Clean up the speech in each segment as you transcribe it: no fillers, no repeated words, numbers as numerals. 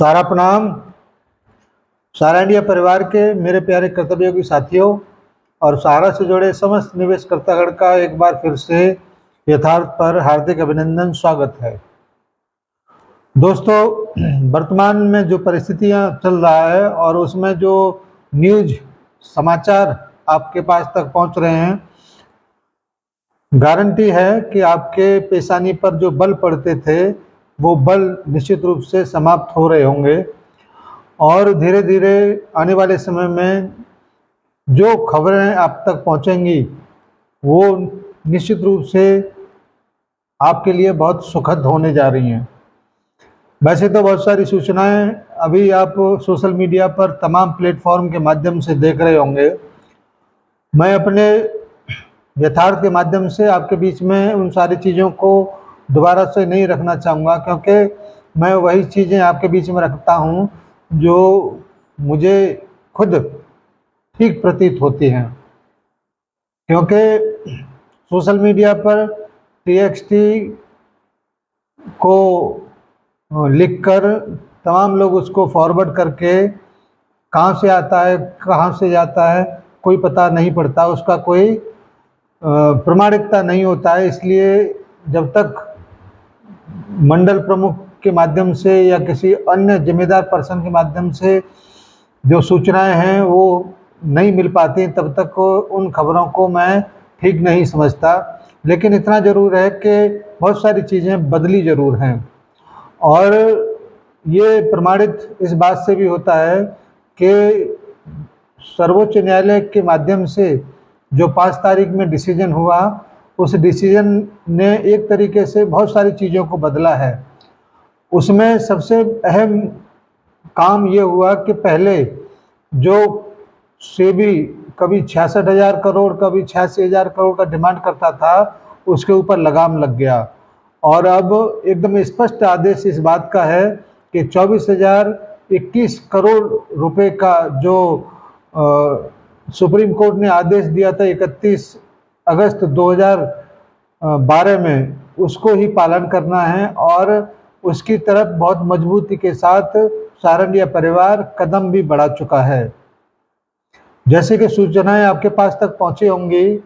सारा प्रणाम। सारा इंडिया परिवार के मेरे प्यारे कर्तव्योगी साथियों और सहारा से जुड़े समस्त निवेशकर्तागण का एक बार फिर से यथार्थ पर हार्दिक अभिनंदन, स्वागत है। दोस्तों, वर्तमान में जो परिस्थितियां चल रहा है और उसमें जो न्यूज समाचार आपके पास तक पहुंच रहे हैं, गारंटी है कि आपके पेशानी पर जो बल पड़ते थे वो बल निश्चित रूप से समाप्त हो रहे होंगे और धीरे धीरे आने वाले समय में जो खबरें आप तक पहुंचेंगी वो निश्चित रूप से आपके लिए बहुत सुखद होने जा रही हैं। वैसे तो बहुत सारी सूचनाएं अभी आप सोशल मीडिया पर तमाम प्लेटफॉर्म के माध्यम से देख रहे होंगे। मैं अपने यथार्थ के माध्यम से आपके बीच में उन सारी चीज़ों को दोबारा से नहीं रखना चाहूँगा, क्योंकि मैं वही चीज़ें आपके बीच में रखता हूँ जो मुझे खुद ठीक प्रतीत होती हैं। क्योंकि सोशल मीडिया पर TXT को लिखकर तमाम लोग उसको फॉरवर्ड करके कहाँ से आता है कहाँ से जाता है कोई पता नहीं पड़ता, उसका कोई प्रमाणिकता नहीं होता है। इसलिए जब तक मंडल प्रमुख के माध्यम से या किसी अन्य जिम्मेदार पर्सन के माध्यम से जो सूचनाएं हैं वो नहीं मिल पाती, तब तक उन खबरों को मैं ठीक नहीं समझता। लेकिन इतना ज़रूर है कि बहुत सारी चीज़ें बदली ज़रूर हैं और ये प्रमाणित इस बात से भी होता है कि सर्वोच्च न्यायालय के माध्यम से जो 5 तारीख में डिसीजन हुआ, उस डिसीजन ने एक तरीके से बहुत सारी चीज़ों को बदला है। उसमें सबसे अहम काम ये हुआ कि पहले जो सेबी कभी 66,000 करोड़ कभी 86,000 करोड़ का डिमांड करता था, उसके ऊपर लगाम लग गया और अब एकदम स्पष्ट आदेश इस बात का है कि 24,021 करोड़ रुपए का जो सुप्रीम कोर्ट ने आदेश दिया था 31 अगस्त 2012 में, उसको ही पालन करना है और उसकी तरफ बहुत मजबूती के साथ सारा इंडिया परिवार कदम भी बढ़ा चुका है। जैसे कि सूचनाएं आपके पास तक पहुंची होंगी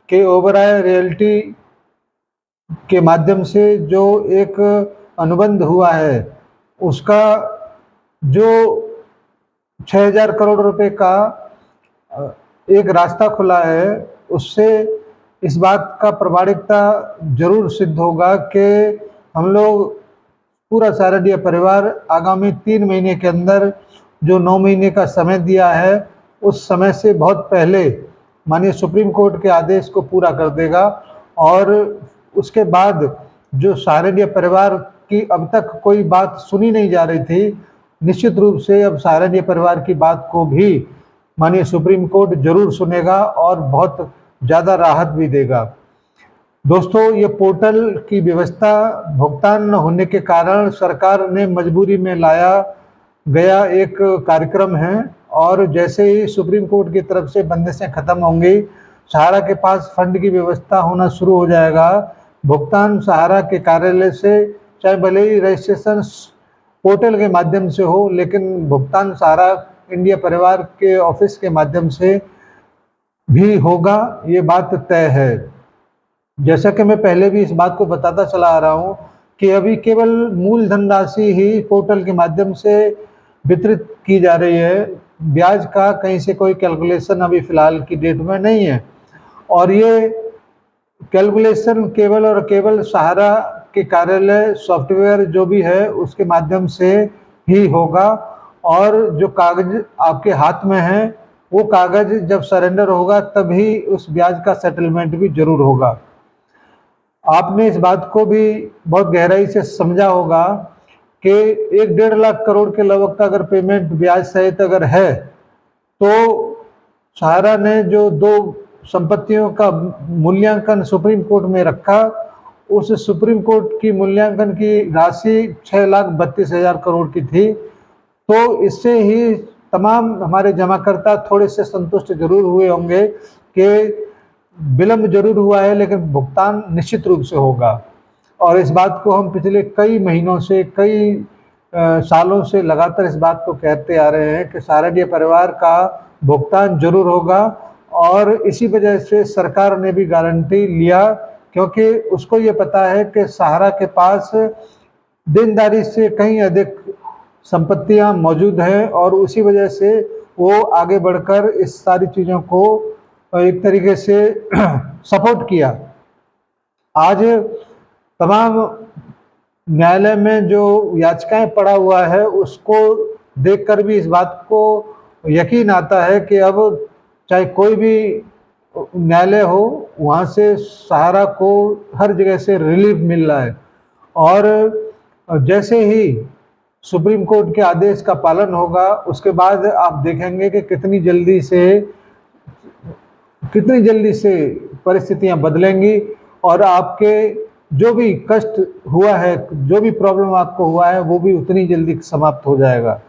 कि ओबराय रियल्टी के माध्यम से जो एक अनुबंध हुआ है, उसका जो 6,000 करोड़ रुपए का एक रास्ता खुला है, उससे इस बात का प्रामाणिकता जरूर सिद्ध होगा कि हम लोग पूरा सारा इंडिया परिवार आगामी 3 महीने के अंदर जो 9 महीने का समय दिया है, उस समय से बहुत पहले माननीय सुप्रीम कोर्ट के आदेश को पूरा कर देगा और उसके बाद जो सारा इंडिया परिवार की अब तक कोई बात सुनी नहीं जा रही थी, निश्चित रूप से अब सारा इंडिया परिवार की बात को भी माननीय सुप्रीम कोर्ट जरूर सुनेगा और बहुत ज़्यादा राहत भी देगा। दोस्तों, ये पोर्टल की व्यवस्था भुगतान न होने के कारण सरकार ने मजबूरी में लाया गया एक कार्यक्रम है और जैसे ही सुप्रीम कोर्ट की तरफ से बंदिशें खत्म होंगी, सहारा के पास फंड की व्यवस्था होना शुरू हो जाएगा। भुगतान सहारा के कार्यालय से, चाहे भले ही रजिस्ट्रेशन पोर्टल के माध्यम से हो, लेकिन भुगतान सहारा इंडिया परिवार के ऑफिस के माध्यम से भी होगा, ये बात तय है। जैसा कि मैं पहले भी इस बात को बताता चला आ रहा हूँ कि अभी केवल मूलधन राशि ही पोर्टल के माध्यम से वितरित की जा रही है, ब्याज का कहीं से कोई कैलकुलेशन अभी फिलहाल की डेट में नहीं है और ये कैलकुलेशन केवल और केवल सहारा के कार्यालय सॉफ्टवेयर जो भी है उसके माध्यम से ही होगा और जो कागज आपके हाथ में है वो कागज जब सरेंडर होगा तभी उस ब्याज का सेटलमेंट भी जरूर होगा। आपने इस बात को भी बहुत गहराई से समझा होगा कि 1-1.5 लाख करोड़ के लगभग का अगर पेमेंट ब्याज सहित अगर है तो सहारा ने जो 2 संपत्तियों का मूल्यांकन सुप्रीम कोर्ट में रखा, उस सुप्रीम कोर्ट की मूल्यांकन की राशि 6,32,000 करोड़ की थी। तो इससे ही तमाम हमारे जमाकर्ता थोड़े से संतुष्ट जरूर हुए होंगे कि विलंब जरूर हुआ है लेकिन भुगतान निश्चित रूप से होगा और इस बात को हम पिछले कई महीनों से, कई सालों से लगातार इस बात को कहते आ रहे हैं कि सहारनपुर परिवार का भुगतान जरूर होगा, और इसी वजह से सरकार ने भी गारंटी लिया, क्योंकि उसको ये पता है कि सहारा के पास देनदारी से कहीं अधिक संपत्तियां मौजूद हैं, और उसी वजह से वो आगे बढ़कर इस सारी चीज़ों को एक तरीके से सपोर्ट किया। आज तमाम न्यायालय में जो याचिकाएं पड़ा हुआ है, उसको देखकर भी इस बात को यकीन आता है कि अब चाहे कोई भी न्यायालय हो, वहाँ से सहारा को हर जगह से रिलीफ मिल रहा है। और जैसे ही सुप्रीम कोर्ट के आदेश का पालन होगा, उसके बाद आप देखेंगे कि कितनी जल्दी से परिस्थितियां बदलेंगी, और आपके जो भी कष्ट हुआ है, जो भी प्रॉब्लम आपको हुआ है, वो भी उतनी जल्दी समाप्त हो जाएगा।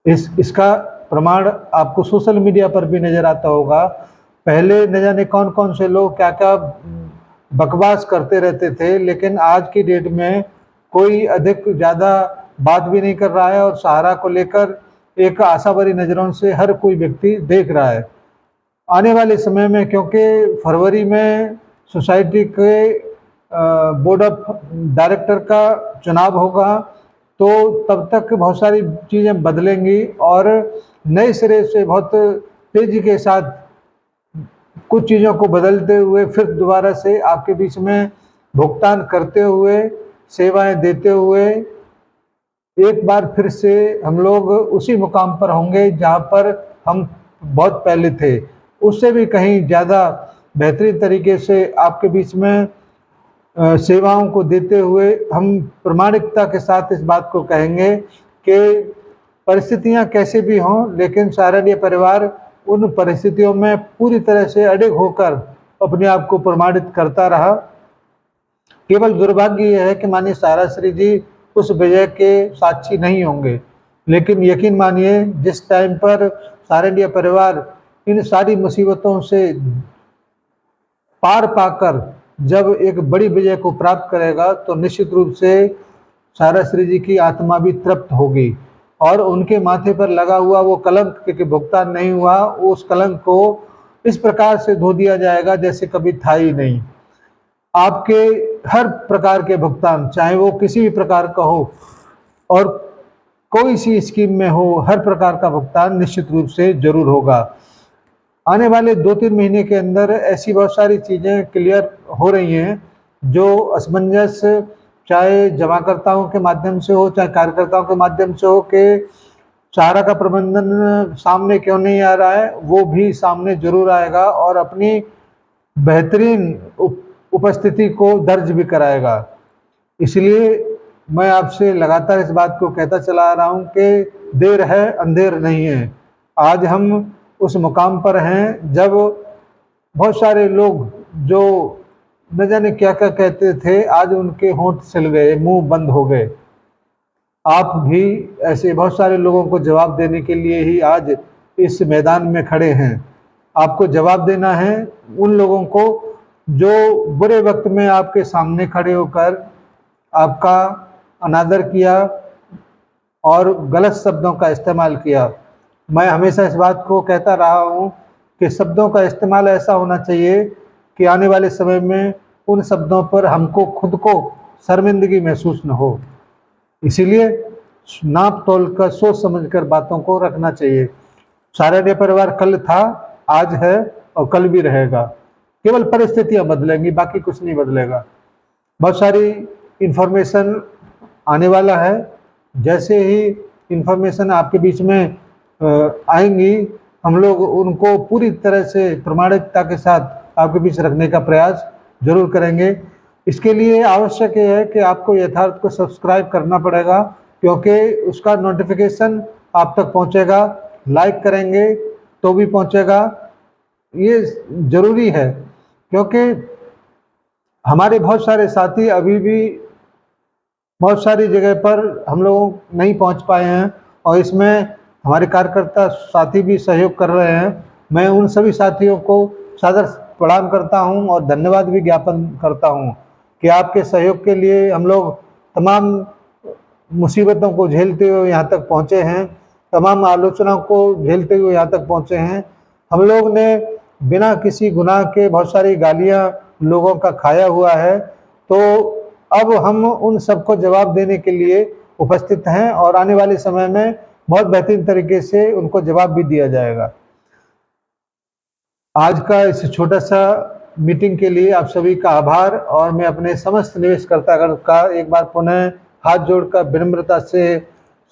इसका प्रमाण आपको सोशल मीडिया पर भी नजर आता होगा। पहले न जाने कौन कौन से लोग क्या क्या बकवास करते रहते थे, लेकिन आज की डेट में कोई अधिक ज़्यादा बात भी नहीं कर रहा है, और सहारा को लेकर एक आशा भरी नज़रों से हर कोई व्यक्ति देख रहा है। आने वाले समय में, क्योंकि फरवरी में सोसाइटी के बोर्ड ऑफ डायरेक्टर का चुनाव होगा, तो तब तक बहुत सारी चीज़ें बदलेंगी, और नए सिरे से बहुत तेज़ी के साथ कुछ चीज़ों को बदलते हुए फिर दोबारा से आपके बीच में भुगतान करते हुए, सेवाएं देते हुए एक बार फिर से हम लोग उसी मुकाम पर होंगे जहां पर हम बहुत पहले थे। उससे भी कहीं ज़्यादा बेहतरीन तरीके से आपके बीच में सेवाओं को देते हुए हम प्रामाणिकता के साथ इस बात को कहेंगे कि परिस्थितियां कैसे भी हों, लेकिन सहारनपुर परिवार उन परिस्थितियों में पूरी तरह से अडिग होकर अपने आप को प्रमाणित करता रहा। केवल दुर्भाग्य यह है कि माननीय सहारा श्री जी उस विजय के साक्षी नहीं होंगे, लेकिन यकीन मानिए जिस टाइम पर सहारनपुर परिवार इन सारी मुसीबतों से पार पाकर जब एक बड़ी विजय को प्राप्त करेगा, तो निश्चित रूप से सहारा श्री जी की आत्मा भी तृप्त होगी, और उनके माथे पर लगा हुआ वो कलंक के भुगतान नहीं हुआ, उस कलंक को इस प्रकार से धो दिया जाएगा जैसे कभी था ही नहीं। आपके हर प्रकार के भुगतान, चाहे वो किसी भी प्रकार का हो और कोई सी स्कीम में हो, हर प्रकार का भुगतान निश्चित रूप से जरूर होगा। आने वाले 2-3 महीने के अंदर ऐसी बहुत सारी चीज़ें क्लियर हो रही हैं, जो असमंजस चाहे जमाकर्ताओं के माध्यम से हो, चाहे कार्यकर्ताओं के माध्यम से हो, कि सहारा का प्रबंधन सामने क्यों नहीं आ रहा है, वो भी सामने जरूर आएगा, और अपनी बेहतरीन उपस्थिति को दर्ज भी कराएगा। इसलिए मैं आपसे लगातार इस बात को कहता चला आ रहा हूँ कि देर है अंधेर नहीं है। आज हम उस मुकाम पर हैं जब बहुत सारे लोग जो न जाने क्या क्या कहते थे, आज उनके होंठ सिल गए, मुंह बंद हो गए। आप भी ऐसे बहुत सारे लोगों को जवाब देने के लिए ही आज इस मैदान में खड़े हैं। आपको जवाब देना है उन लोगों को जो बुरे वक्त में आपके सामने खड़े होकर आपका अनादर किया और गलत शब्दों का इस्तेमाल किया। मैं हमेशा इस बात को कहता रहा हूँ कि शब्दों का इस्तेमाल ऐसा होना चाहिए कि आने वाले समय में उन शब्दों पर हमको खुद को शर्मिंदगी महसूस न हो। इसीलिए नाप तोल कर सोच समझकर बातों को रखना चाहिए। सहारनपुर परिवार कल था, आज है और कल भी रहेगा। केवल परिस्थितियां बदलेंगी, बाकी कुछ नहीं बदलेगा। बहुत सारी इंफॉर्मेशन आने वाला है। जैसे ही इंफॉर्मेशन आपके बीच में आएंगी, हम लोग उनको पूरी तरह से प्रामाणिकता के साथ आपके बीच रखने का प्रयास जरूर करेंगे। इसके लिए आवश्यक ये है कि आपको यथार्थ को सब्सक्राइब करना पड़ेगा, क्योंकि उसका नोटिफिकेशन आप तक पहुंचेगा। लाइक करेंगे तो भी पहुंचेगा, ये ज़रूरी है, क्योंकि हमारे बहुत सारे साथी अभी भी बहुत सारी जगह पर हम लोग नहीं पहुंच पाए हैं, और इसमें हमारे कार्यकर्ता साथी भी सहयोग कर रहे हैं। मैं उन सभी साथियों को सादर प्रणाम करता हूं और धन्यवाद भी ज्ञापन करता हूं कि आपके सहयोग के लिए हम लोग तमाम मुसीबतों को झेलते हुए यहाँ तक पहुँचे हैं, तमाम आलोचनाओं को झेलते हुए यहाँ तक पहुँचे हैं। हम लोग ने बिना किसी गुनाह के बहुत सारी गालियाँ लोगों का खाया हुआ है, तो अब हम उन सबको जवाब देने के लिए उपस्थित हैं और आने वाले समय में बहुत बेहतरीन तरीके से उनको जवाब भी दिया जाएगा। आज का इस छोटा सा मीटिंग के लिए आप सभी का आभार और मैं अपने समस्त निवेशकर्तागण का एक बार पुनः हाथ जोड़कर विनम्रता से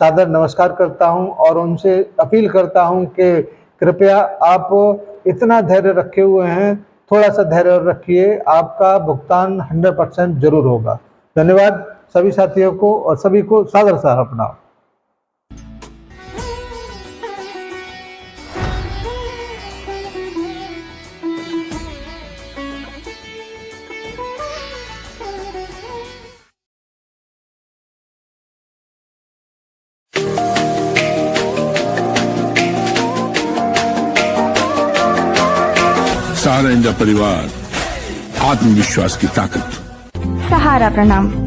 सादर नमस्कार करता हूं और उनसे अपील करता हूं कि कृपया आप इतना धैर्य रखे हुए हैं, थोड़ा सा धैर्य और रखिए, आपका भुगतान 100% जरूर होगा। धन्यवाद सभी साथियों को और सभी को सादर सा प्रणाम। सहारा इंडिया परिवार, आत्मविश्वास की ताकत। सहारा प्रणाम।